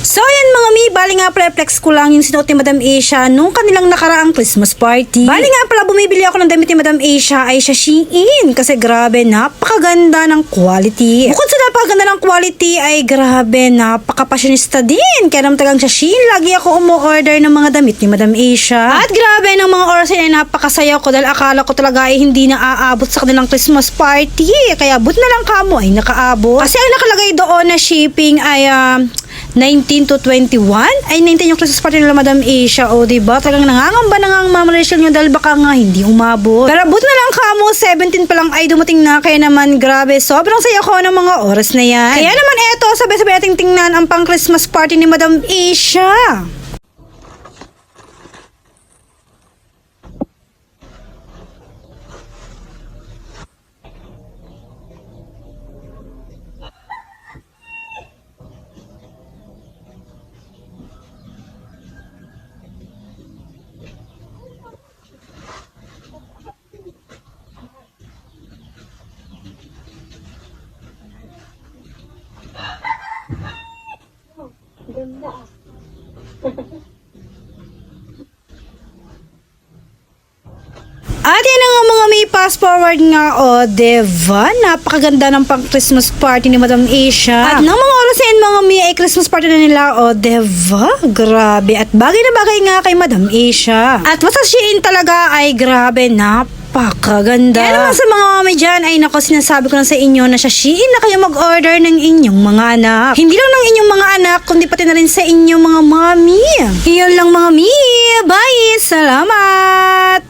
So yan mga mi, bali nga pala flex ko lang yung sinuot ni Madam Asia nung kanilang nakaraang Christmas party. Bali nga pala bumibili ako ng damit ni Madam Asia ay sa Shein kasi grabe napakaganda ng quality. Bukod sa napakaganda ng quality ay grabe napaka-fashionista din. Kaya naman talagang sa Shein lagi ako umu-order ng mga damit ni Madam Asia. At grabe ng mga oras ay napakasaya ko dahil akala ko talaga ay hindi na aabot sa kanilang Christmas party. Kaya but na lang kamo ay nakaabot. Kasi ang nakalagay doon na shipping ay 19 to 21. Ay 19 yung Christmas party nila Madam Asia. O diba? Talagang nangangamba na nga ang Mama Rachel nyo dahil baka nga hindi umabot. Pero but na lang kamo, 17 pa lang ay dumating na. Kaya naman grabe, sobrang saya ko ng mga oras na yan. Kaya naman eto, sabay-sabay nating tingnan ang pang Christmas party ni Madam Asia. At yan na nga mga may fast forward nga diba? Napakaganda ng pang Christmas party ni Madam Asia. At nang mga oras yan mga may ay Christmas party na nila diba? Grabe at bagay na bagay nga kay Madam Asia. At sa Shein talaga ay grabe napakaganda. Kaya naman sa mga mami dyan ay nako sinasabi ko na sa inyo na sa Shein na kayo mag-order ng inyong mga anak. Hindi lang ng inyong mga anak kundi pati na rin sa inyong mga mami. Iyon lang mga mi. Bye! Salamat!